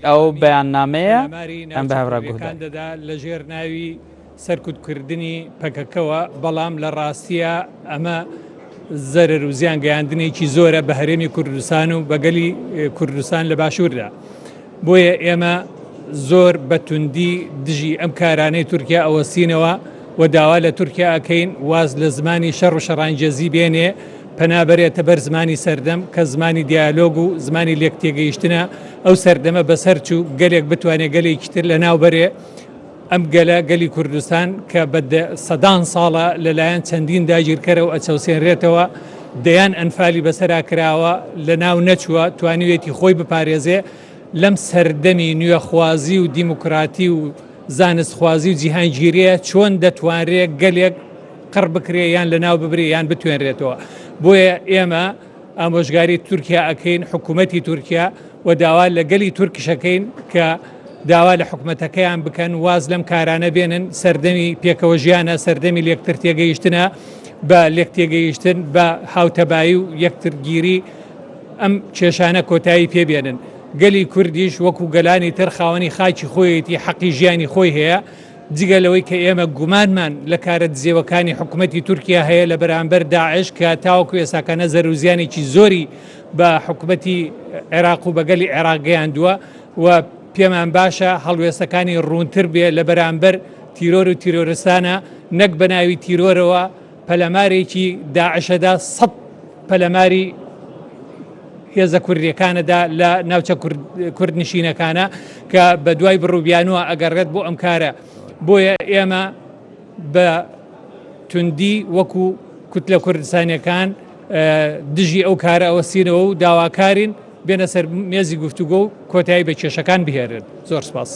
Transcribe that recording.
ئەو بەیاننامەیە ئەم بە هەڤڕاگوهدان دەدا لە ژێر ناوی سەرکوتکردنی پەکەکەوە، بەڵام لە ڕاستیە ئەمە زەرەر و زیان گەیاندنێکی زۆرە بە هەرێمی کوردستان و بەگەلی کوردستان لە باشووردا. بۆیە ئێمە زۆر بەتوندی دژی ئەم کارانەی تورکیا ئەوەستینەوە و داوا لە تورکیا ئەکەین واز لە زمانی شەڕ و شەڕانگێزی بێنێ پەنابەرێتە بەر زمانی سەردەم کە زمانی دیالۆگ و زمانی لێک تێگەیشتنە. ئەو سەردەمە بەسەر چوو گەلێک بتوانێت گەلێکی تر لە ناوبەرێ ئەم گەلە گەلی کوردستان کە بە سەدان ساڵە لەلایەن چەندین داگیرکەرە و ئەچەوسێنرێتەوە دەیان ئەنفالی بەسەرا کراوە لە ناو نەچووە توانیوێتی خۆی بپارێزێ لەم سەردەمی نوێخوازی و دیموکراتی و زانستخوازی و جیهانگیریە چۆن دەتوانرێت گەلێک قڕ بکرێ یان لە ناو ببرێ یان بتوێنرێتەوە. بۆیە ئێمە ئامۆژگاری تورکیا ئەکەین، حکوومەتی تورکیا و داوا لە گەلی تورکشەکەین کە داوا لە حکوومەتەکەیان بکەن واز لەم کارانە بێنن. سەردەمی پێکەوە ژیانە، سەردەمی لێکتر تێگەیشتنە، بە لێک تێگەیشتن بە هاوتەبایی و یەکترگیری ئەم کێشانە کۆتایی پێبێنن. گەلی کوردیش وەکو گەلانی تر خاوەنی خاکی خۆیەتی حەقی ژیانی خۆی هەیە، جگە لەوەی کە ئێمە گومانمان لە کارە دزێوەکانی حکوومەتی تورکیا هەیە لە بەرامبەر داعش کە تاوەکو ئێساکانە زەروزیانێکی زۆری بە حکوومەتی عێراق و بەگەلی عێراق گەیاندووە و پێمان باشە هەڵوێستەکانی ڕوونتر بێ لە بەرامبەر تیرۆر و تیرۆرستانە، نەک بە ناوی تیرۆرەوە پەلەمارێکی داعشەدا 100 پەلەماری هێزە کوردیەکانەدا لە ناوچە کورد نشینەکانە کە بە دوای بڕووبیانوە ئەگەڕێت بۆ ئەم کارە. بۆیە ئێمە بە توندی وەکو کوتلە کوردستانیەکان دژی ئەو کارە ئەوەستینەوە و داواکارین بێنە سەر مێزی گفتوگۆ و کۆتایی بە کێشەکان بهێرن. زۆر سپاس.